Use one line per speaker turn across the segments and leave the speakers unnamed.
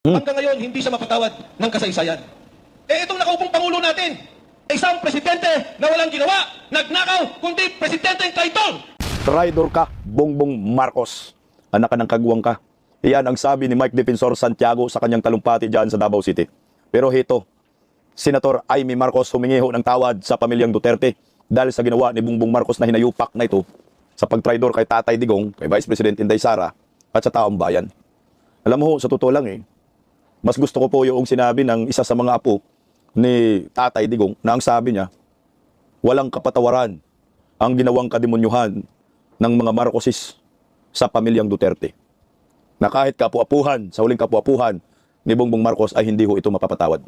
Hanggang ngayon, hindi siya mapatawad ng kasaysayan. Eh itong nakaupong Pangulo natin, isang presidente na walang ginawa, nagnakaw, kundi presidenteng traitor.
Traidor ka, Bongbong Marcos. Anak ka ng kagwang ka. Iyan ang sabi ni Mike Defensor Santiago sa kanyang talumpati dyan sa Davao City. Pero hito, Senator Amy Marcos humingi ho ng tawad sa pamilyang Duterte dahil sa ginawa ni Bongbong Marcos na hinayupak na ito sa pagtraidor kay Tatay Digong, kay Vice President Inday Sara at sa taong bayan. Alam mo ho, sa totoo lang mas gusto ko po yung sinabi ng isa sa mga apo ni Tatay Digong na ang sabi niya, walang kapatawaran ang ginawang kademonyuhan ng mga Marcosis sa pamilyang Duterte. Na kahit kapu-apuhan, sa huling kapu-apuhan ni Bongbong Marcos ay hindi ho ito mapapatawad.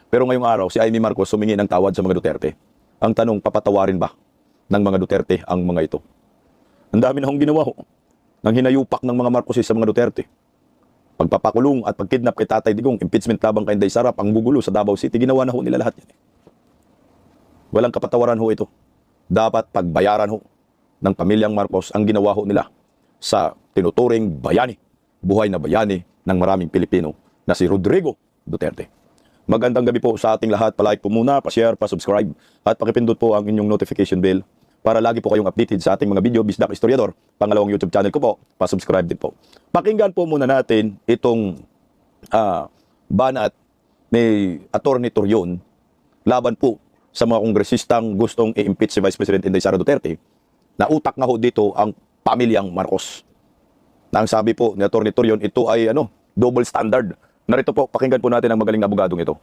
Pero ngayong araw, si Amy Marcos humingi ng tawad sa mga Duterte. Ang tanong, papatawarin ba ng mga Duterte ang mga ito? Ang dami na hong ginawa ho, ng hinayupak ng mga Marcosis sa mga Duterte. Pagpapakulong at pagkidnap kay Tatay Digong, impeachment labang kay Inday Sara, panggugulo sa Davao City, ginawa na ho nila lahat yan. Walang kapatawaran ho ito. Dapat pagbayaran ho ng pamilyang Marcos ang ginawa ho nila sa tinuturing bayani, buhay na bayani ng maraming Pilipino na si Rodrigo Duterte. Magandang gabi po sa ating lahat. Palike po muna, pa-share, pa-subscribe at pakipindot po ang inyong notification bell para lagi po kayong updated sa ating mga video. Bisdak Historiador, pangalawang YouTube channel ko po, pa-subscribe din po. Pakinggan po muna natin itong banat ni Atty. Torion laban po sa mga kongresistang gustong i-impeach si Vice President Inday Sara Duterte, na utak nga ho dito ang pamilyang Marcos. Na ang sabi po ni Atty. Torion, ito ay double standard. Narito po, pakinggan po natin ang magaling na abogadong ito.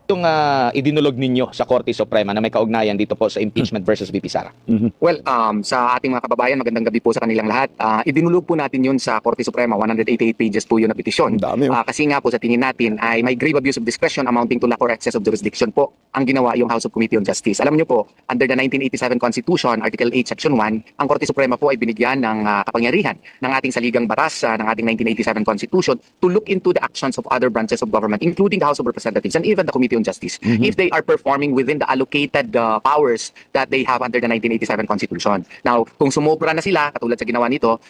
Yung idinulog ninyo sa Korte Suprema na may kaugnayan dito po sa impeachment versus VP Sara?
Well, sa ating mga kababayan, magandang gabi po sa kanilang lahat. Idinulog po natin yun sa Korte Suprema, 188 pages po yun na petisyon.
Dami,
Kasi nga po sa tingin natin ay may grave abuse of discretion amounting to lack or excess of jurisdiction po ang ginawa yung House of Committee on Justice. Alam niyo po, under the 1987 Constitution, Article 8, Section 1, ang Korte Suprema po ay binigyan ng kapangyarihan ng ating saligang batas ng ating 1987 Constitution to look into the actions of other branches of government, including the House of Representatives and even the Committee on Justice, if they are performing within the allocated powers that they have under the 1987 Constitution. Now, kung sumobra na sila, katulad sa ginawa nito,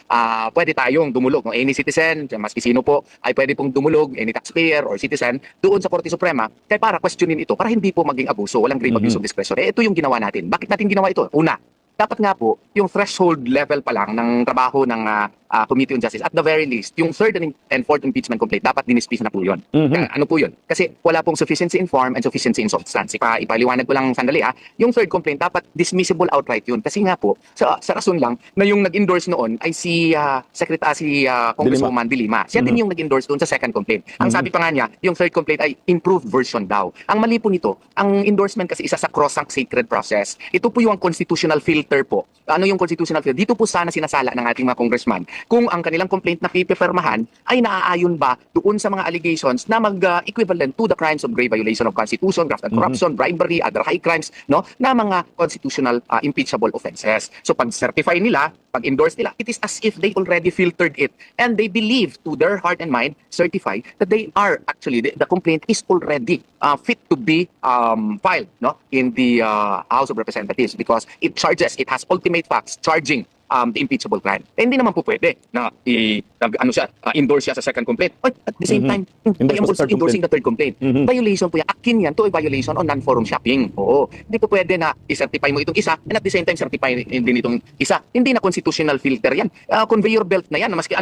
pwede tayong dumulog. No? Any citizen, maski sino po, ay pwede pong dumulog, any taxpayer or citizen, doon sa Korte Suprema, kaya para questionin ito, para hindi po maging abuso, walang grave abuse of discretion. Ito yung ginawa natin. Bakit natin ginawa ito? Una, dapat nga po, yung threshold level pa lang ng trabaho ng Committee on Justice, at the very least, yung third and fourth impeachment complaint, dapat dinismiss na po yun. Ano po yun? Kasi wala pong sufficiency in form and sufficiency in substance. Ipaliwanag ko lang sandali yung third complaint, dapat dismissible outright yun. Kasi nga po, sa rason lang, na yung nag-endorse noon ay si Congresswoman Dilima. Siya din yung nag-endorse doon sa second complaint. Ang sabi pa nga niya, yung third complaint ay improved version daw. Ang mali po nito, ang endorsement kasi isa sa cross-rank sacred process. Ito po yung constitutional filter po. Ano yung constitutional filter? Dito po sana sinasala ng ating mga congressman kung ang kanilang complaint na pipirmahan ay naaayon ba doon sa mga allegations na mag-equivalent to the crimes of grave violation of Constitution, graft and corruption, bribery, other high crimes, no, na mga constitutional impeachable offenses. So pag certify nila, pag endorse nila, it is as if they already filtered it and they believe to their heart and mind, certify that they are actually, the complaint is already fit to be filed, no, in the House of Representatives because it charges, it has ultimate facts charging the impeachable crime. Hindi naman po pwede na endorse siya sa second complaint. At the same time, I am also endorsing the third complaint. Violation po yan. Akin yan to a violation on non-forum shopping. Oo. Hindi po pwede na i-certify mo itong isa and at the same time certify din itong isa. Hindi na constitutional filter yan. Conveyor belt na yan. Maski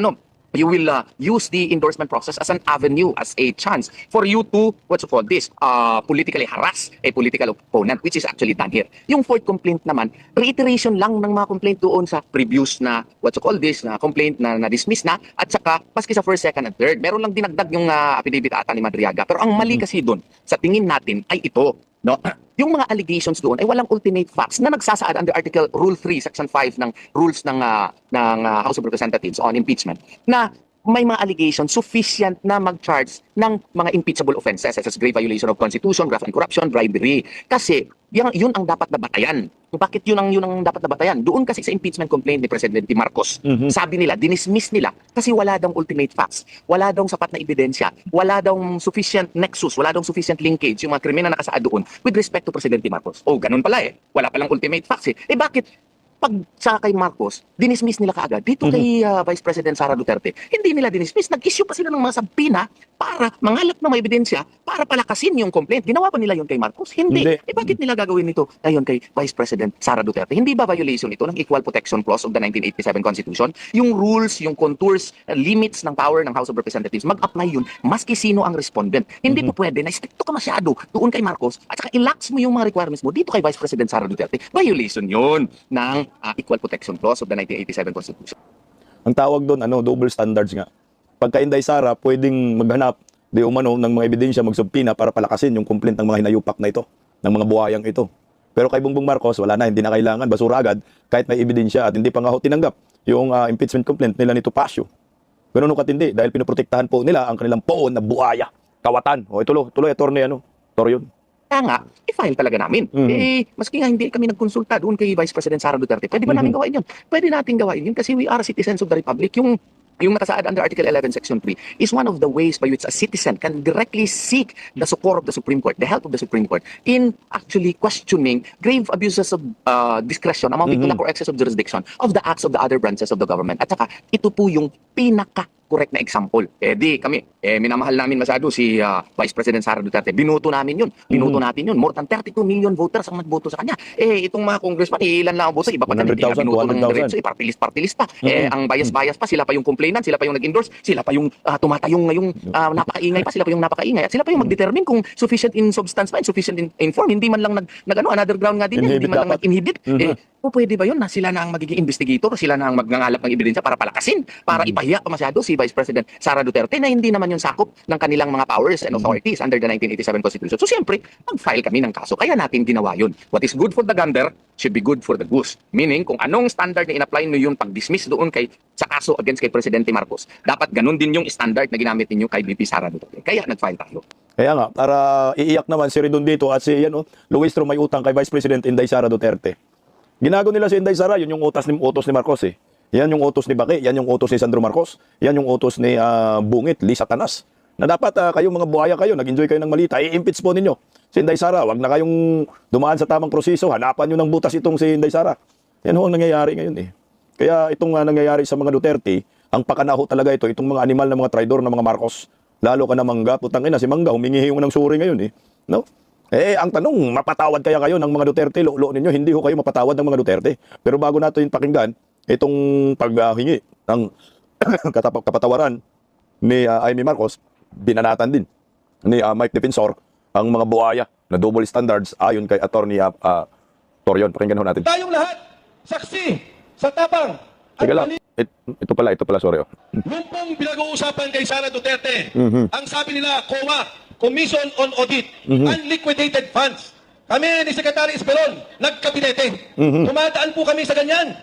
you will use the endorsement process as an avenue, as a chance for you to, politically harass a political opponent, which is actually done here. Yung fourth complaint naman, reiteration lang ng mga complaint doon sa previous na, na complaint na na-dismiss na, at saka, maski sa first, second, and third, meron lang dinagdag yung affidavit ata ni Madriaga. Pero ang mali kasi doon, sa tingin natin, ay ito, no? Yung mga allegations doon ay walang ultimate facts na nagsasaad under Article Rule 3, Section 5 ng rules ng House of Representatives on impeachment na may mga allegations sufficient na mag-charge ng mga impeachable offenses such as grave violation of Constitution, graft and corruption, bribery. Kasi yun ang dapat na batayan. Bakit yun ang dapat na batayan? Doon kasi sa impeachment complaint ni Presidente Marcos, sabi nila, dinismiss nila kasi wala daw ultimate facts, wala daw sapat na ebidensya, wala daw sufficient nexus, wala daw sufficient linkage yung mga krimen na nakasaad doon with respect to Presidente Marcos. Oh, ganun pala Wala palang ultimate facts Eh bakit pag sa kay Marcos, dinismiss nila kaagad. Dito kay Vice President Sara Duterte, hindi nila dinismiss. Nag-issue pa sila ng mga sabpina para mangalap ng mga ebidensya para palakasin yung complaint. Ginawa ba nila yun kay Marcos? Hindi.
Hindi.
Eh bakit nila gagawin ito ngayon kay Vice President Sara Duterte? Hindi ba violation ito ng Equal Protection Clause of the 1987 Constitution? Yung rules, yung contours, limits ng power ng House of Representatives, mag-apply yun maski sino ang respondent. Hindi po pwede na stricto ka masyado doon kay Marcos at saka ilax mo yung mga requirements mo dito kay Vice President Sara Duterte. Violation yun ng Equal Protection Clause of the 1987 Constitution.
Ang tawag doon, double standards nga. Pagka Inday Sara, pwedeng maghanap di umano ng mga ebidensya, magsubpina para palakasin yung complaint ng mga hinayupak na ito, ng mga buhayang ito. Pero kay Bongbong Marcos, wala na, hindi na kailangan, basura agad, kahit may ebidensya at hindi pa nga ho tinanggap yung impeachment complaint nila ni Topacio. Pero nung katindi, dahil pinoprotektahan po nila ang kanilang poon na buhaya, kawatan. O tuloy, attorney, Torion.
Kaya nga, i-file talaga namin. Maski nga hindi kami nagkonsulta doon kay Vice President Sara Duterte, pwede ba namin gawain yun? Pwede natin gawain yun kasi we are citizens of the Republic. Yung matasaad under Article 11, Section 3 is one of the ways by which a citizen can directly seek the support of the Supreme Court, the help of the Supreme Court, in actually questioning grave abuses of discretion amounting to lack or excess of jurisdiction of the acts of the other branches of the government. At saka, ito po yung pinaka-correct na example. Minamahal namin masyado si Vice President Sara Duterte. Binoto namin yun. Binoto natin yun. More than 32 million voters ang nagboto sa kanya. Itong mga congressman, ilan lang ang boto. Iba pa dyan. Hindi na
100,000,
binoto ng
200,000.
diretso. Party list pa. Ang bias-bias pa. Sila pa yung complainant. Sila pa yung nag-endorse. Sila pa yung tumatayong ngayong napakaingay pa. Sila pa yung napakaingay. At sila pa yung mag-determine kung sufficient in substance ba, insufficient in form. Hindi man lang another ground nga din yan. Hindi man lang nag-inhibit. Pwede ba yun na sila na ang magiging investigator, sila na ang magngangalap ng ebidensya para palakasin, para ipahiya pa masyado si Vice President Sara Duterte na hindi naman yung sakop ng kanilang mga powers and authorities under the 1987 Constitution. So siyempre, mag-file kami ng kaso. Kaya natin ginawa yun. What is good for the gander should be good for the goose. Meaning, kung anong standard na in-apply nyo yung pag-dismiss doon sa kaso against kay Presidente Marcos, dapat ganun din yung standard na ginamit ninyo kay VP Sara Duterte. Kaya nag-file tayo.
Kaya nga, para iiyak naman si Redondito at si Luistro may utang kay Vice President Inday Sara Duterte. Ginago nila si Inday Sara, yun yung utos ni Marcos eh. Yan yung utos ni Baki, yan yung utos ni Sandro Marcos, yan yung utos ni Bungit, Lee Satanas. Na dapat kayong mga buhaya kayo, nag-enjoy kayo ng malita, i-impeach po ninyo. Si Inday Sara, wag na kayong dumaan sa tamang proseso, hanapan nyo ng butas itong si Inday Sara. Yan ho ang nangyayari ngayon eh. Kaya itong nangyayari sa mga Duterte, ang pakanaho talaga ito, itong mga animal na mga traidor na mga Marcos. Lalo ka na Mangga, putang ina, si Mangga, humingi ng suri ngayon eh. No? Ang tanong, mapatawad kaya kayo ng mga Duterte? Lo ninyo, hindi ho kayo mapatawad ng mga Duterte. Pero bago natin pakinggan, itong paghingi ng kapatawaran ni Amy Marcos, binanatan din ni Mike Defensor ang mga buhaya na double standards ayon kay Attorney Torion. Pakinggan ho natin.
Tayong lahat, saksi, sa tapang,
Sige lang. Ito pala, sorry.
Nung pong pinag-uusapan kay Sara Duterte, ang sabi nila, COA, Commission on Audit, unliquidated funds. Kami ni Secretary Esperon, nagkabinete. Tumadaan po kami sa ganyan.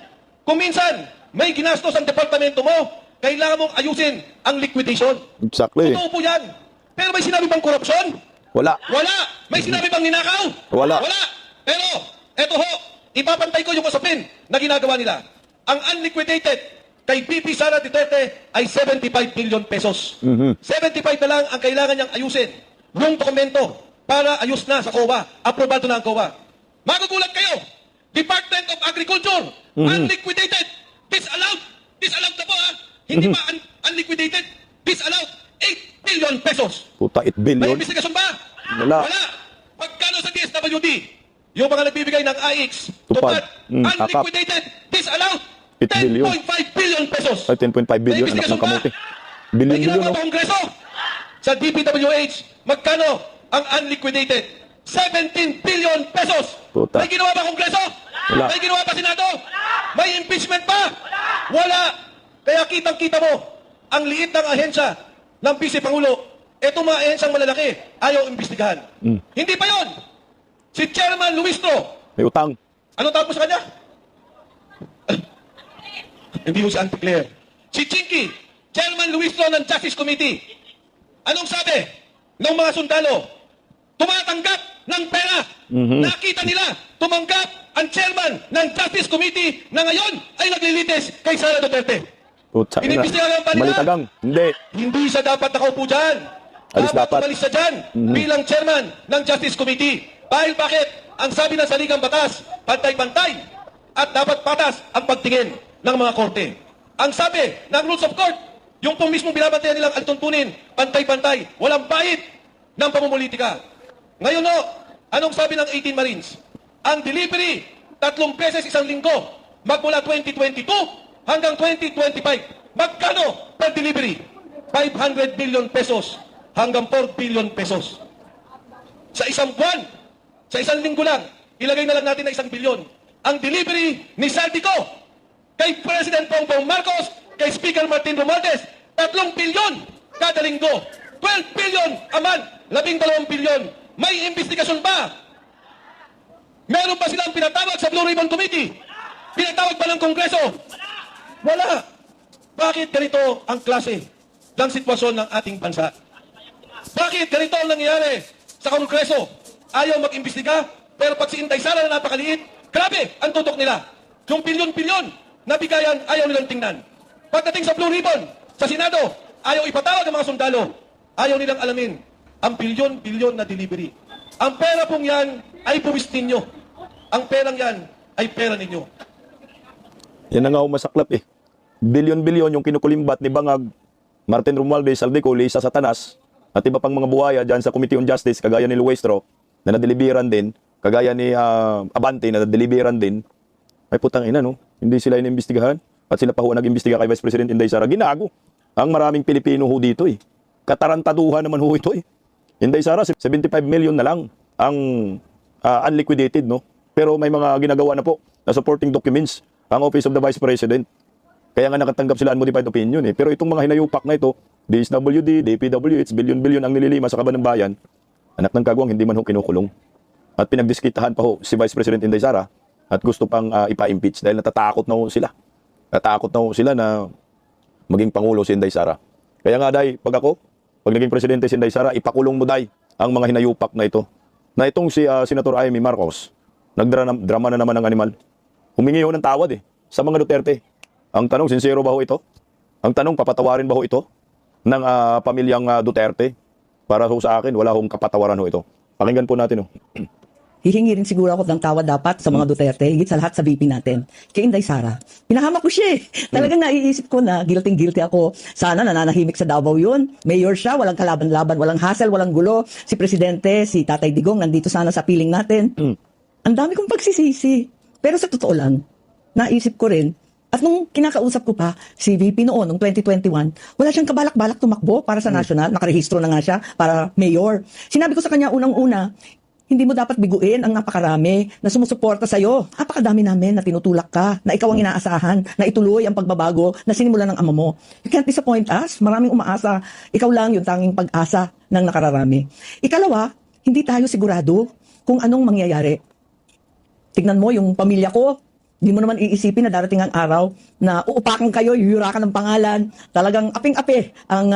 Kung minsan, may ginastos ang departamento mo, kailangan mong ayusin ang liquidation.
Exactly.
Totoo po yan. Pero may sinabi bang korupsyon?
Wala.
Wala. May sinabi bang ninakaw?
Wala.
Wala. Pero, eto ho, ipapantay ko yung usapin na ginagawa nila. Ang unliquidated kay VP Sara Duterte ay 75 billion pesos. 75 na lang ang kailangan niyang ayusin. Yung dokumento para ayos na sa COA. Aprobado na ang COA. Magugulat kayo. Department of Agriculture, unliquidated, disallowed. Disallowed na po ha. Hindi pa unliquidated, disallowed. 8 billion pesos.
Puta, 8
May
billion.
investigasyon ba?
Wala.
Pagkano sa DSWD? Yung mga nagbibigay ng IX,
Tupad.
tupad, unliquidated, disallowed,
8 billion.
10.5 billion pesos.
Ay, 10.5 billion, anak ng kamote.
May
Billion,
ginawa
no?
pa Kongreso. Sa DPWH, magkano ang unliquidated? 17 billion pesos.
Puta.
May ginawa pa Kongreso?
Wala.
May ginawa pa Senado? May impeachment pa? Wala. Kaya kitang-kita mo, ang liit ng ahensya ng Vice Pangulo, etong mga ahensyang malalaki, ayaw imbestigahan. Hindi pa yon. Si Chairman Luistro,
May utang.
ano tawag mo sa kanya? Hindi mo si Auntie Claire. Si Chinky, Chairman Luistro ng Justice Committee. Anong sabi ng mga sundalo? Tumatanggap ng pera. Nakita nila, tumanggap ang chairman ng Justice Committee na ngayon ay naglilitis kay Sara Duterte.
Puta, ina.
Inimbestigahan pa nila.
Malitagang. Hindi.
Hindi siya dapat nakaupo dyan.
Alis dapat.
Umalis siya dyan bilang chairman ng Justice Committee. Dahil bakit? Ang sabi ng saligang batas, pantay-pantay. at dapat patas ang pagtingin ng mga korte. Ang sabi ng rules of court, yung pong mismong binabantayan nilang altuntunin, pantay-pantay, walang bait ng pamumulitika. Ngayon no, anong sabi ng 18 Marines? Ang delivery, 3 beses isang linggo, magmula 2022 hanggang 2025. Magkano per delivery? 500 billion pesos hanggang 4 billion pesos. Sa isang buwan, sa isang linggo lang, ilagay na lang natin na 1 bilyon. Ang delivery ni Saldico kay President Bongbong Marcos, kay Speaker Martin Romualdez, 3 bilyon kada linggo. 12 billion a month, 12 bilyon. May investigasyon ba? Meron ba silang pinatawag sa Blue Ribbon Committee? Pinatawag ba ng Kongreso? Wala. Bakit ganito ang klase ng sitwasyon ng ating bansa? Bakit ganito ang nangyayari sa Kongreso? Ayaw mag-imbestiga, pero pag si Inday Sara na napakaliit, grabe ang tutok nila. Yung bilyon-bilyon na bigayan, ayaw nilang tingnan. Pagdating sa Blue Ribbon, sa Senado, ayaw ipatawag ang mga sundalo. Ayaw nilang alamin ang bilyon-bilyon na delivery. Ang pera pong yan ay puwis ninyo. Ang perang yan ay pera ninyo.
Yan na nga masaklap eh. Bilyon-bilyon yung kinukulimbat ni Bangag, Martin Romualdez, Saldico, Lisa Satanas, at iba pang mga buhaya dyan sa Committee on Justice, kagaya ni Luestro, na nadeliveran din, kagaya ni Abante, na nadeliveran din. Ay putang ina, no? Hindi sila inimbestigahan. At sila pa ho nag-imbestiga kay Vice President Inday Sara. Ginago. Ang maraming Pilipino ho dito eh. Katarantaduhan naman ho ito eh. Inday Sara, 75 million na lang ang unliquidated, no? Pero may mga ginagawa na po na supporting documents ang Office of the Vice President. Kaya nga nakatanggap sila unmodified opinion eh. Pero itong mga hinayupak na ito, DSWD, DPWH, bilyon-bilyon ang nililima sa kaban ng bayan, anak ng kagwang hindi man ho kinukulong. At pinagdiskitahan pa ho si Vice President Inday Sara at gusto pang ipa-impeach dahil natatakot na ho sila. Natatakot na ho sila na maging Pangulo si Inday Sara. Kaya nga dahil, pag naging Presidente si Inday Sara, ipakulong mo dahil ang mga hinayupak na ito. Na itong si Senator Amy Marcos, nagdrama na naman ng animal. Humingi ho ng tawad eh, sa mga Duterte. Ang tanong, sincero ba ho ito? Ang tanong, papatawarin ba ho ito ng pamilyang Duterte? Para ho sa akin, wala hong kapatawaran ho ito. Pakinggan po natin ho.
Hihingi rin siguro ako ng tawad dapat sa mga Duterte, higit sa lahat sa VP natin. Kay Inday Sara. Pinahamak ko siya eh. Talagang naiisip ko na guilty ako. Sana nananahimik sa Davao yun. Mayor siya, walang kalaban-laban, walang hassle, walang gulo. Si Presidente, si Tatay Digong, nandito sana sa piling natin. Ang dami kong pagsisisi. Pero sa totoo lang, naisip ko rin, at nung kinakausap ko pa si VP noon, noong 2021, wala siyang kabalak-balak tumakbo para sa national. Nakarehistro na nga siya para mayor. Sinabi ko sa kanya unang-una, hindi mo dapat biguin ang napakarami na sumusuporta sa'yo. Napakadami namin na tinutulak ka, na ikaw ang inaasahan, na ituloy ang pagbabago na sinimulan ng ama mo. You can't disappoint us. Maraming umaasa. Ikaw lang yung tanging pag-asa ng nakararami. Ikalawa, hindi tayo sigurado kung anong mangyayari. Tignan mo yung pamilya ko. Hindi mo naman iisipin na darating ang araw na uupakan kayo, yuyurakan ng pangalan. Talagang aping-api ang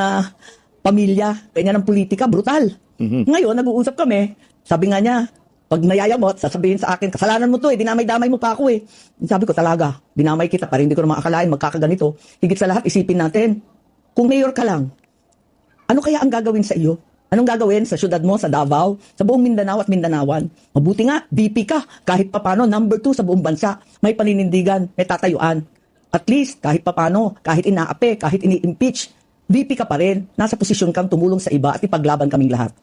pamilya. Ganyan ang politika, brutal. Ngayon, nag-uusap kami. Sabi nga niya, pag nayayamot, sasabihin sa akin, kasalanan mo to eh, dinamay-damay mo pa ako eh. Sabi ko talaga, dinamay kita, para hindi ko naman akalain, magkakaganito. Higit sa lahat, isipin natin, kung mayor ka lang, ano kaya ang gagawin sa iyo? Anong gagawin sa syudad mo, sa Davao, sa buong Mindanao at Mindanawan? Mabuti nga, VP ka, kahit papano, number 2 sa buong bansa. May paninindigan, may tatayuan. At least, kahit papano, kahit inaapi, kahit ini-impeach, VP ka pa rin, nasa posisyon kang tumulong sa iba at ipaglaban kaming lahat.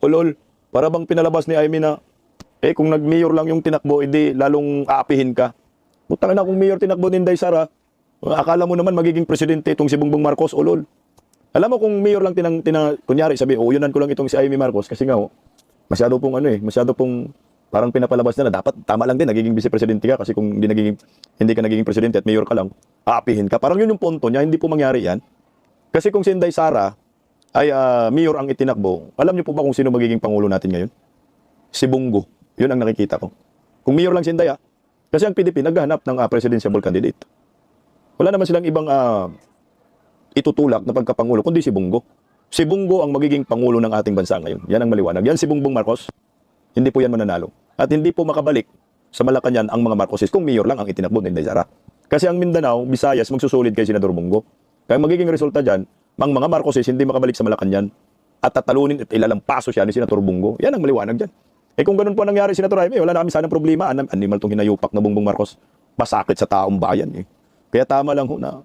Ulol, para bang pinalabas ni Amy na, kung nag-mayor lang yung tinakbo, edi lalong aapihin ka. Butang na kung mayor tinakbo ni Inday Sara, akala mo naman magiging presidente itong si Bongbong Marcos, ulol. Alam mo kung mayor lang kunyari sabi, yunan ko lang itong si Amy Marcos kasi nga, masyado pong parang pinapalabas na dapat tama lang din, nagiging vice-presidente ka kasi kung hindi ka nagiging presidente at mayor ka lang, aapihin ka. Parang yun yung punto niya, hindi po mangyari yan. Kasi kung si Inday Sara ay mayor ang itinakbo, alam niyo po ba kung sino magiging pangulo natin ngayon? Si Bongo. Yun ang nakikita ko. Kung mayor lang si Inday, kasi ang PDP naghahanap ng presidential candidate. Wala naman silang ibang itutulak na pagkapangulo, kundi si Bongo. Si Bongo ang magiging pangulo ng ating bansa ngayon. Yan ang maliwanag. Yan si Bongbong Marcos. Hindi po yan mananalo. At hindi po makabalik sa Malacanang ang mga Marcoses kung mayor lang ang itinakbo ni Inday Sara. Kasi ang Mindanao, Visayas, magsusulit kay Senador Bongo. Kaya magiging resulta dyan, ang mga Marcoses hindi makabalik sa Malacanang at tatalunin at ilalampaso siya ni Senator Bongo. Yan ang maliwanag dyan. Kung ganun po nangyari, Senator Jaime, wala na kami sanang problema. Animal tong hinayupak na Bongbong Marcos. masakit sa taong bayan eh. Kaya tama lang ho na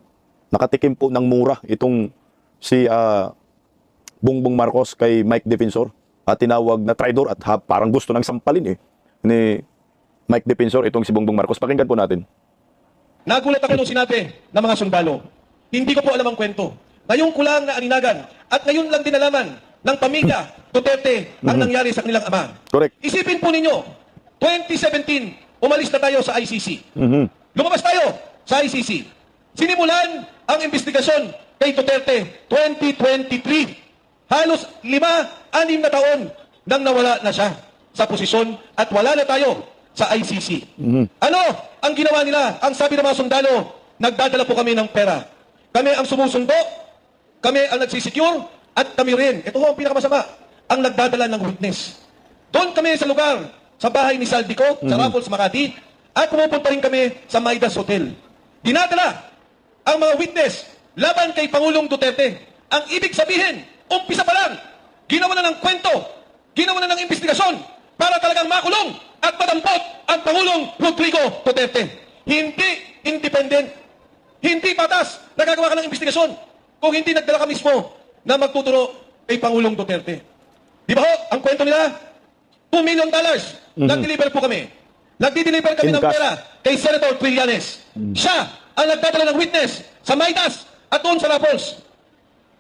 nakatikim po ng mura itong si Bongbong Marcos kay Mike Defensor at tinawag na traidor at parang gusto nang sampalin eh ni Mike Defensor itong si Bongbong Marcos. Pakinggan po natin.
Nagulat ako nung sinabi ng mga sundalo. Hindi ko po alam ang kwento. Ngayon ko lang na aninagan at ngayon lang din nalaman ng pamilya Duterte ang nangyari sa kanilang ama.
Correct.
Isipin po ninyo, 2017, umalis na tayo sa ICC. Lumabas tayo sa ICC. Sinimulan ang investigasyon kay Duterte 2023. Halos 5-6 na taon nang nawala na siya sa posisyon at wala na tayo sa ICC. Ano ang ginawa nila? Ang sabi ng mga sundalo, nagdadala po kami ng pera. Kami ang sumusundo, kami ang nagsisecure, at kami rin, ito ho ang pinakamasama, ang nagdadala ng witness. Doon kami sa lugar, sa bahay ni Saldico, sa Raffles, Makati, at pumupunta rin kami sa Maidas Hotel. Dinadala ang mga witness laban kay Pangulong Duterte. Ang ibig sabihin, umpisa pa lang, ginawa na ng kwento, ginawa na ng investigasyon para talagang makulong at madampot ang Pangulong Rodrigo Duterte. Hindi independent, hindi patas, nagagawa ka ng investigasyon kung hindi nagdala ka mismo na magtuturo kay Pangulong Duterte. Di ba ho, ang kwento nila, $2 million, nag-deliver po kami. Nagdi-deliver kami
In
ng
cash.
pera kay Senator Trillanes. Siya ang nagdadala ng witness sa Maidas at doon sa Raffles.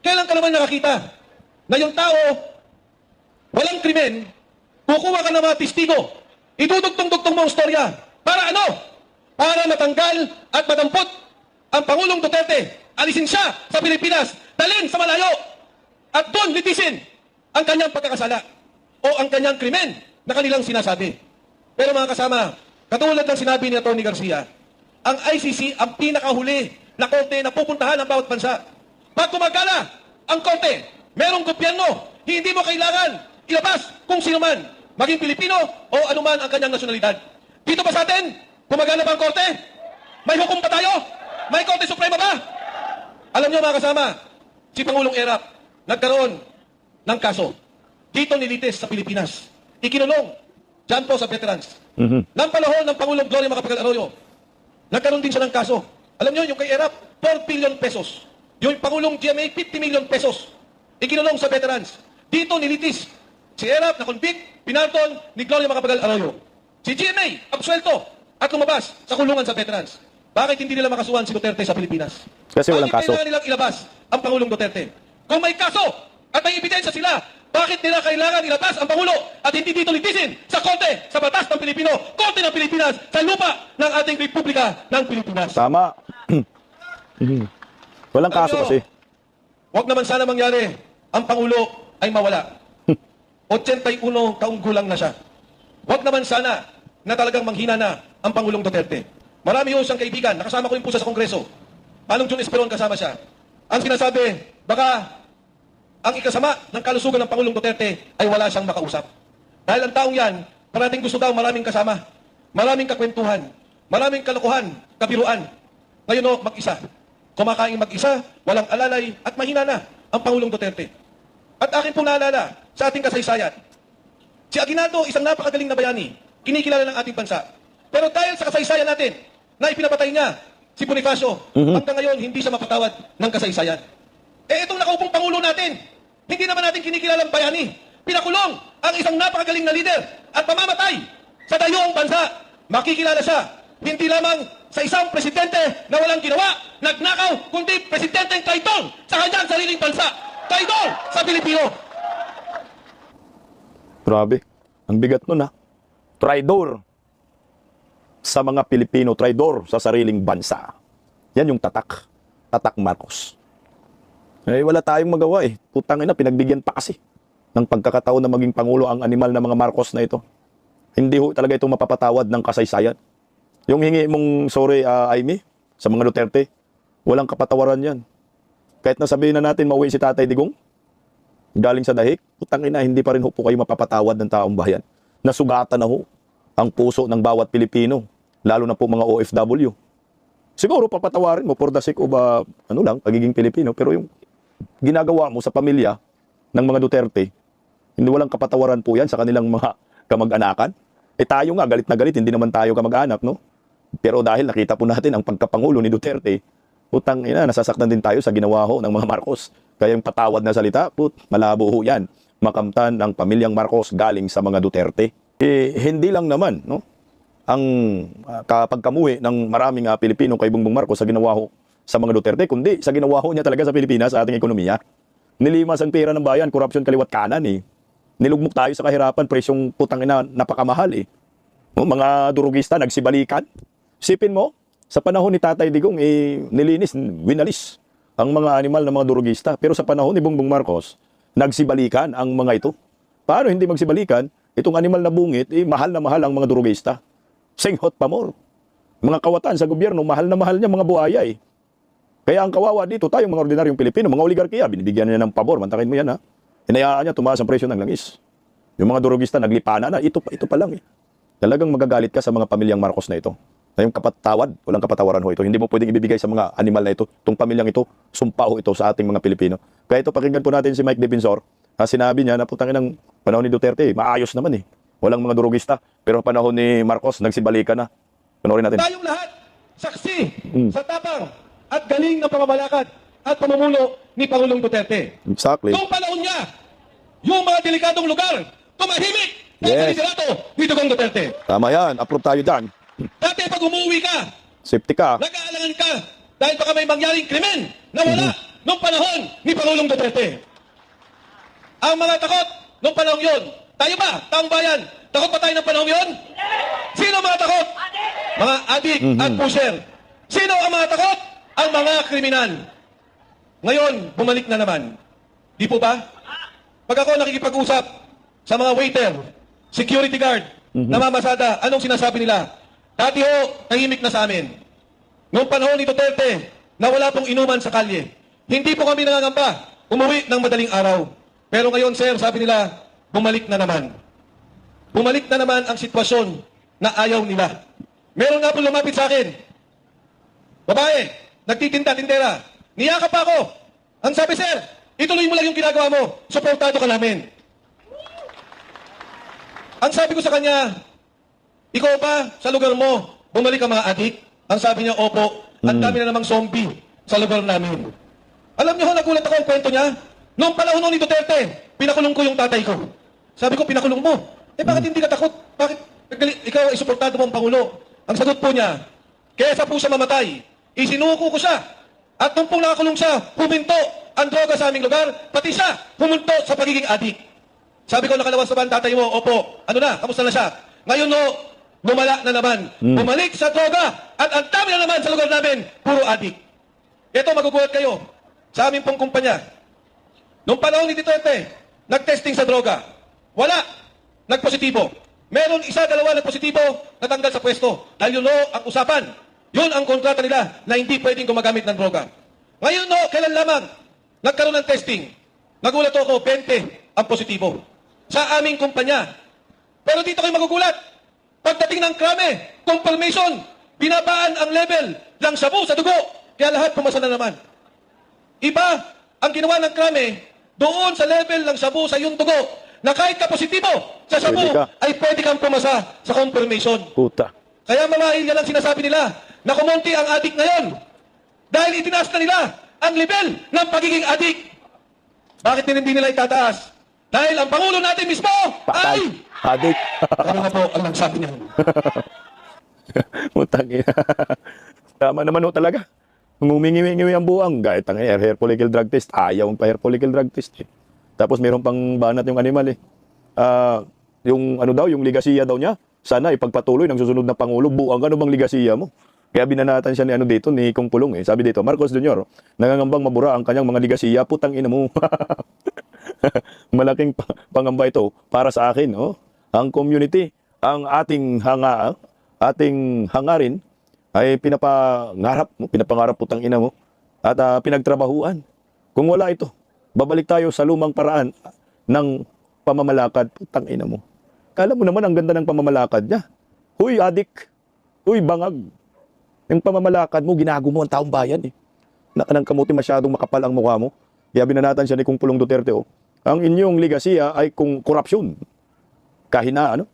Kailan ka naman nakakita na yung tao, walang krimen, kukuha ka ng mga testigo, idudugtong-dugtong mo ang storya. Para ano? Para matanggal at madampot ang Pangulong Duterte. Alisin siya sa Pilipinas, dalhin sa malayo, at doon litisin ang kanyang pagkakasala o ang kanyang krimen na kanilang sinasabi. Pero mga kasama, katulad ng sinabi ni Atty. Garcia, ang ICC ang pinakahuli na korte na pupuntahan ng bawat bansa. Pag gumagala ang korte, merong gobyerno, hindi mo kailangan ilabas kung sino man, maging Pilipino o anuman ang kanyang nasyonalidad. Dito ba sa atin, gumagala ba ang korte? May hukom pa tayo? May Korte Suprema ba? Alam niyo mga kasama, si Pangulong Erap nagkaroon ng kaso. Dito nilitis sa Pilipinas. Ikinulong dyan po sa veterans. Nang panahon ng Pangulong Gloria Macapagal Arroyo, nagkaroon din siya ng kaso. Alam niyo, yung kay Erap, 4 billion pesos. Yung Pangulong GMA, 50 million pesos. Ikinulong sa veterans. Dito nilitis. Si Erap na convict, pinarton ni Gloria Macapagal Arroyo. Si GMA, absuelto at lumabas sa kulungan sa veterans. Bakit hindi nila makasuhan si Duterte sa Pilipinas?
Kasi walang
Bakit
kaso.
kailangan nilang ilabas ang Pangulong Duterte? Kung may kaso at may ebidensya sila, bakit nila kailangan ilabas ang Pangulo at hindi dito litisin sa korte, sa batas ng Pilipino, korte ng Pilipinas, sa lupa ng ating Republika ng Pilipinas?
Tama. Walang kaso
Alam nyo,
kasi.
Huwag naman sana mangyari ang Pangulo ay mawala. 81 taong gulang na siya. Huwag naman sana na talagang manghina na ang Pangulong Duterte. Marami ho siyang kaibigan. Nakasama ko rin po siya sa Kongreso. Manong Jun Esperon kasama siya. Ang sinasabi, baka ang ikasama ng kalusugan ng Pangulong Duterte ay wala siyang makausap. Dahil ang taong yan, parating gusto daw maraming kasama, maraming kakwentuhan, maraming kalokohan, kabiruan. Ngayon o, mag-isa. Kumakain mag-isa, walang alalay, at mahina na ang Pangulong Duterte. At akin pong naalala sa ating kasaysayan, si Aguinaldo, isang napakagaling na bayani, kinikilala ng ating bansa. Pero dahil sa kasaysayan natin, na ipinapatay niya si Bonifacio, hanggang ngayon hindi siya mapatawad ng kasaysayan. Eh itong nakaupong Pangulo natin, hindi naman natin kinikilalang bayani. Pinakulong ang isang napakagaling na leader at pamamatay sa dayong bansa. Makikilala siya, hindi lamang sa isang presidente na walang ginawa, nagnakaw, kundi presidenteng traidor sa kanyang sariling bansa. Traidor sa Pilipino.
Grabe. Ang bigat nun ha. Traidor sa mga Pilipino, traidor sa sariling bansa. Yan yung tatak. Tatak Marcos. Eh, wala tayong magawa eh. Putang ina, pinagbigyan pa kasi ng pagkakataon na maging Pangulo ang animal ng mga Marcos na ito. Hindi ho talaga ito mapapatawad ng kasaysayan. Yung hingi mong sorry, Aimee, sa mga Duterte, walang kapatawaran yan. Kahit nasabihin na natin mauwi si Tatay Digong, galing sa dahig, putang ina, hindi pa rin ho po kayo mapapatawad ng taong bayan. Nasugatan na ho ang puso ng bawat Pilipino, lalo na po mga OFW. Siguro papatawarin mo for the sake of pagiging Pilipino, pero yung ginagawa mo sa pamilya ng mga Duterte, hindi walang kapatawaran po yan sa kanilang mga kamag-anakan. Eh tayo nga, galit na galit, hindi naman tayo kamag-anak, no? Pero dahil nakita po natin ang pagkapangulo ni Duterte, putang ina, nasasaktan din tayo sa ginawa ho ng mga Marcos. Kaya yung patawad na salita, malabo ho yan. Makamtan ng pamilyang Marcos galing sa mga Duterte. Hindi lang naman, no? Ang kapagkamuhi ng maraming Pilipino kay Bongbong Marcos sa ginawa ho sa mga Duterte, kundi sa ginawa ho niya talaga sa Pilipinas, sa ating ekonomiya. Nilimas ang pera ng bayan, korupsyon kaliwat kanan eh. Nilugmok tayo sa kahirapan, presyong putang ina napakamahal eh. Mga durugista nagsibalikan. Sipin mo, sa panahon ni Tatay Digong, nilinis, winalis ang mga animal ng mga durugista. Pero sa panahon ni Bongbong Marcos, nagsibalikan ang mga ito. Paano hindi magsibalikan? Itong animal na bungit, mahal na mahal ang mga durugista. Singhot pa more. Mga kawatan sa gobyerno, mahal na mahal niya mga buhaya eh. Kaya ang kawawa dito, tayong mga ordinaryong Pilipino, mga oligarkiya, binibigyan niya ng pabor, mantakin mo yan ha. Hinayaan niya, tumaas ang presyo ng langis. Yung mga durugista, naglipana na, ito pa lang eh. Talagang magagalit ka sa mga pamilyang Marcos na ito. Na yung kapatawad, walang kapatawaran ho ito. Hindi mo pwedeng ibibigay sa mga animal na ito. Itong pamilyang ito, sumpa ho ito sa ating mga Pilipino. Kaya ito, pakinggan po natin si Mike Defensor. Sinabi niya na putangin ng panahon ni Duterte, maayos naman eh. Walang mga durugista. Pero panahon ni Marcos, nagsibalikan na. Panoorin natin.
Tayong lahat, saksi sa tapang at galing ng pamamalakad at pamumuno ni Pangulong Duterte.
Exactly.
Noong panahon niya, yung mga delikadong lugar, tumahimik dahil
Yes.
liderato ni Dugong Duterte.
Tama yan, approve tayo dyan.
Dati pag umuwi ka,
Safety ka.
nag-aalangan ka dahil baka may mangyaring krimen na wala noong panahon ni Pangulong Duterte. Ang mga takot noong panahon yon, tayo ba, taong bayan, takot ba tayo ng panahon yon? Sino ang mga takot? Mga adik at pusher. Sino ang mga takot? Ang mga kriminal. Ngayon, bumalik na naman. Di po ba? Pag ako nakikipag-usap sa mga waiter, security guard, namamasada, anong sinasabi nila? Dati ho, tahimik na sa amin. Noong panahon ni Duterte, na wala pong inuman sa kalye. Hindi po kami nangangamba. Umuwi ng madaling araw. Pero ngayon, sir, sabi nila, bumalik na naman. Bumalik na naman ang sitwasyon na ayaw nila. Meron nga po lumapit sa akin. Babae, nagtitinda-tindera. Niyakap pa ako. Ang sabi, sir, ituloy mo lang yung ginagawa mo. Suportado ka namin. Ang sabi ko sa kanya, ikaw ba sa lugar mo, bumalik ang mga adik? Ang sabi niya, opo, ang dami na namang zombie sa lugar namin. Alam niyo, nagulat ako ang kwento niya. Noong panahon ni Duterte, pinakulong ko yung tatay ko. Sabi ko, pinakulong mo. Bakit hindi ka takot? Bakit ikaw ay suportado mo ang Pangulo? Ang sagot po niya, kesa po siya mamatay, isinuko ko siya. At nung pong nakakulong siya, huminto ang droga sa aming lugar, pati siya huminto sa pagiging adik. Sabi ko, nakalawas na ba ang tatay mo? Opo. Ano na? Kamusta na siya? Ngayon no, lumala na naman. Bumalik sa droga at ang dami na naman sa lugar namin, puro adik. Ito, magugulat kayo. Sa aming pong kumpanya, nung panahon ni Duterte, nag-testing sa droga. Wala. Nagpositibo. Meron isa, dalawa nagpositibo, natanggal sa pwesto. Dahil yun no, ang usapan. Yun ang kontrata nila na hindi pwedeng gumagamit ng droga. Ngayon no, kailan lamang nagkaroon ng testing. Nagulat ako, 20 ang positibo. Sa aming kumpanya. Pero dito kayo magugulat. Pagdating ng krame, confirmation, binabaan ang level ng sabu sa dugo. Kaya lahat pumasa na naman. Iba ang ginawa ng krame doon sa level ng sabu sa iyong dugo na kahit ka positibo sa sabu
Pwede ka.
ay pwede kang pumasa sa confirmation.
Puta.
Kaya mga yan ang sinasabi nila na kumunti ang adik ngayon dahil itinaas na nila ang level ng pagiging adik. Bakit din hindi nila itataas? Dahil ang Pangulo natin mismo
Patay.
ay...
Adik.
Ano nga po ang nagsabi niya?
Putang ina. Tama naman ho talaga. Ngumingi-ngiwi ang buwang. Kahit ang hair follicle drug test. Ayaw pa hair follicle drug test eh. Tapos meron pang banat yung animal eh. Yung ano daw, yung ligasiya daw niya. Sana ipagpatuloy ng susunod na Pangulo. Buwang ano bang ligasiya mo? Kaya binanatan siya ni ano dito, ni Kong Pulong eh. Sabi dito, Marcos Jr., nangangambang mabura ang kanyang mga ligasiya. Putang ina mo. Malaking pangamba ito para sa akin. Oh. Ang community, ang ating hangarin ay pinapangarap putang ina mo at pinagtrabahuan. Kung wala ito, babalik tayo sa lumang paraan ng pamamalakad. Putang ina mo. Kala mo naman ang ganda ng pamamalakad niya. Huy, adik. Huy, bangag. Yung pamamalakad mo, ginago mo ang taong bayan eh. Nakanang kamuti masyadong makapal ang mukha mo. Kaya binanatan siya ni Kong Pulong Duterte. Oh. Ang inyong ligasiya ay kung korupsyon. Kahinaan.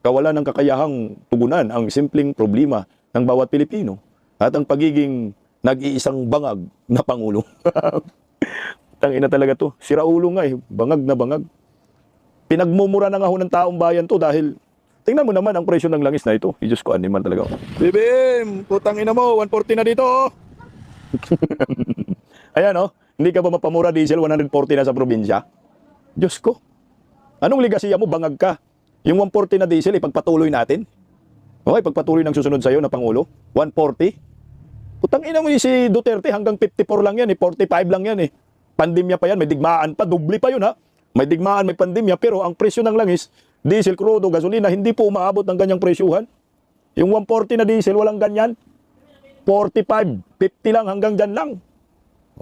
kawalan ng kakayahang tugunan ang simpleng problema ng bawat Pilipino at ang pagiging nag-iisang bangag na Pangulo. Tangina talaga to. Sira ulo nga eh. Bangag na bangag. Pinagmumura na nga ho ng taong bayan to dahil tingnan mo naman ang presyo ng langis na ito. Diyos ko, animal talaga. BBM, putang ina mo, 140 na dito. Ayan oh, hindi ka ba mapamura diesel, 140 na sa probinsya? Diyos ko. Anong ligasiya mo, bangag ka? Yung 140 na diesel, ipagpatuloy natin. Okay, pagpatuloy ng susunod sa'yo na Pangulo, 140. Putang ina mo si Duterte, hanggang 54 lang yan, 45 lang yan eh. Pandemya pa yan, may digmaan pa, doble pa yun ha. May digmaan, may pandemya, pero ang presyo ng langis, diesel, crudo, gasolina, hindi po umaabot ng ganyang presyuhan. Yung 140 na diesel, walang ganyan. 45, 50 lang, hanggang dyan lang.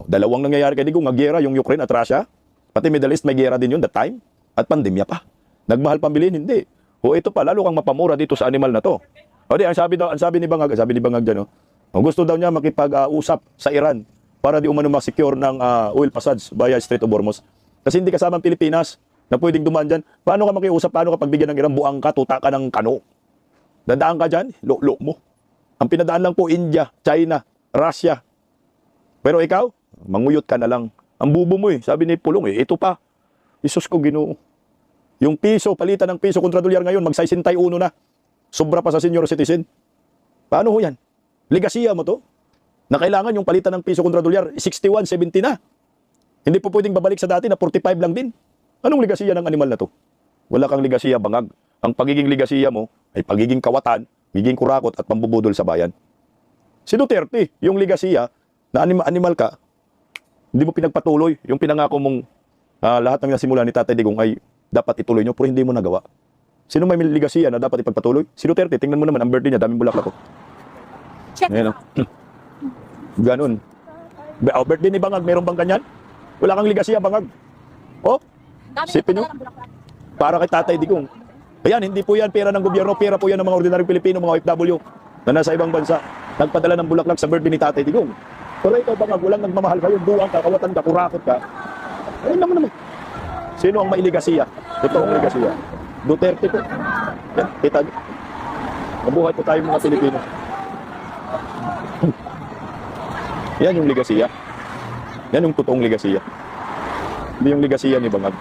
Dalawang nangyayari kay Digong, nagyera yung Ukraine at Russia. Pati Middle East, may gera din yun that time. At pandemya pa. Nagmahal pambilhin, hindi. O ito pa, lalo kang mapamura dito sa animal na to. O di, ang sabi ni Bangag dyan, gusto daw niya makipag-usap sa Iran para di umano ma-secure ng oil passage via Strait of Hormuz. Kasi hindi kasama ang Pilipinas na pwedeng dumaan dyan. Paano ka makiusap? Paano ka pagbigyan ng Iran? Buang ka, tuta ka ng kano. Dadaan ka dyan, lo mo. Ang pinadaan lang po, India, China, Russia. Pero ikaw, manguyot ka na lang. Ang bubo mo sabi ni Pulong ito pa. Isus ko Ginoo. Yung piso, palitan ng piso kontra dolyar ngayon, mag-61 na. Sobra pa sa senior citizen. Paano ho yan? Ligasiya mo to? Na kailangan yung palitan ng piso kontra dolyar, 61, 70 na. Hindi po pwedeng babalik sa dati na 45 lang din. Anong ligasiya ng animal na to? Wala kang ligasiya, bangag. Ang pagiging ligasiya mo ay pagiging kawatan, pagiging kurakot at pambubudol sa bayan. Si Duterte, yung ligasiya na animal ka, hindi mo pinagpatuloy. Yung pinangako mong lahat ng nasimula ni Tatay Digong ay dapat ituloy nyo, pero hindi mo nagawa. Sino may ligasiya na dapat ipagpatuloy? Si Duterte, tingnan mo naman, ang birthday niya, daming bulaklak ko. Ayan o. Ganon. Birthday ni Bangag, meron bang ganyan? Wala kang ligasiya, Bangag. Oh, sipin nyo. Para kay Tatay Digong. Ayan, hindi po yan pera ng gobyerno, pera po yan ng mga ordinaryong Pilipino, mga OFW na nasa ibang bansa. Nagpadala ng bulaklak sa birthday ni Tatay Digong. Pero ikaw, Bangag, walang nagmamahal kayo, buwang ka, kawatan ka, kurakot ka. Ayun naman. Sino ang mailigasiya? Ito ang ligasiya. Duterte po. Yan, kita nyo. Mabuhay po tayo mga Pilipino. Yan yung ligasiya. Yan yung totoong ligasiya. Hindi yung ligasiya ni Bangag.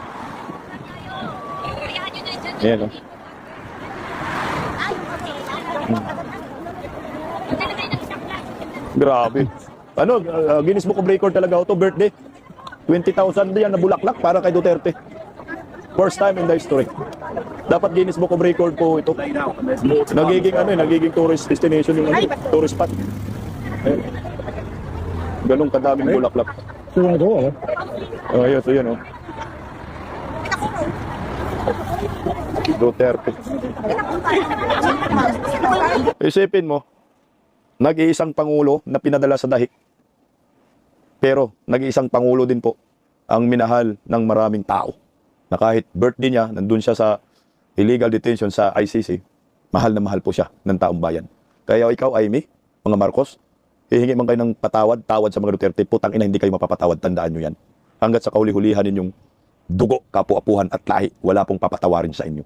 Ayan o. Grabe. Ano, Guinness Book of Record talaga ito, birthday. 20,000 yan na bulaklak para kay Duterte. First time in the history. Dapat Guinness Book of Record po ito. Nagiging tourist destination yung tourist spot. Ayun. Ganun kadaming bulaklak. Oh, ayun, so yun, oh. Duterte. Isipin mo, nag-iisang pangulo na pinadala sa dahig. Pero nag-iisang pangulo din po ang minahal ng maraming tao. Na kahit birthday niya, nandun siya sa illegal detention sa ICC, mahal na mahal po siya ng taong bayan. Kaya ikaw, Amy, mga Marcos, hihingi man kayo ng tawad sa mga Duterte, putang ina, hindi kayo mapapatawad, tandaan nyo yan. Hanggat sa kauli-hulihan ninyong dugo, kapu-apuhan at lahi, wala pong papatawarin sa inyo.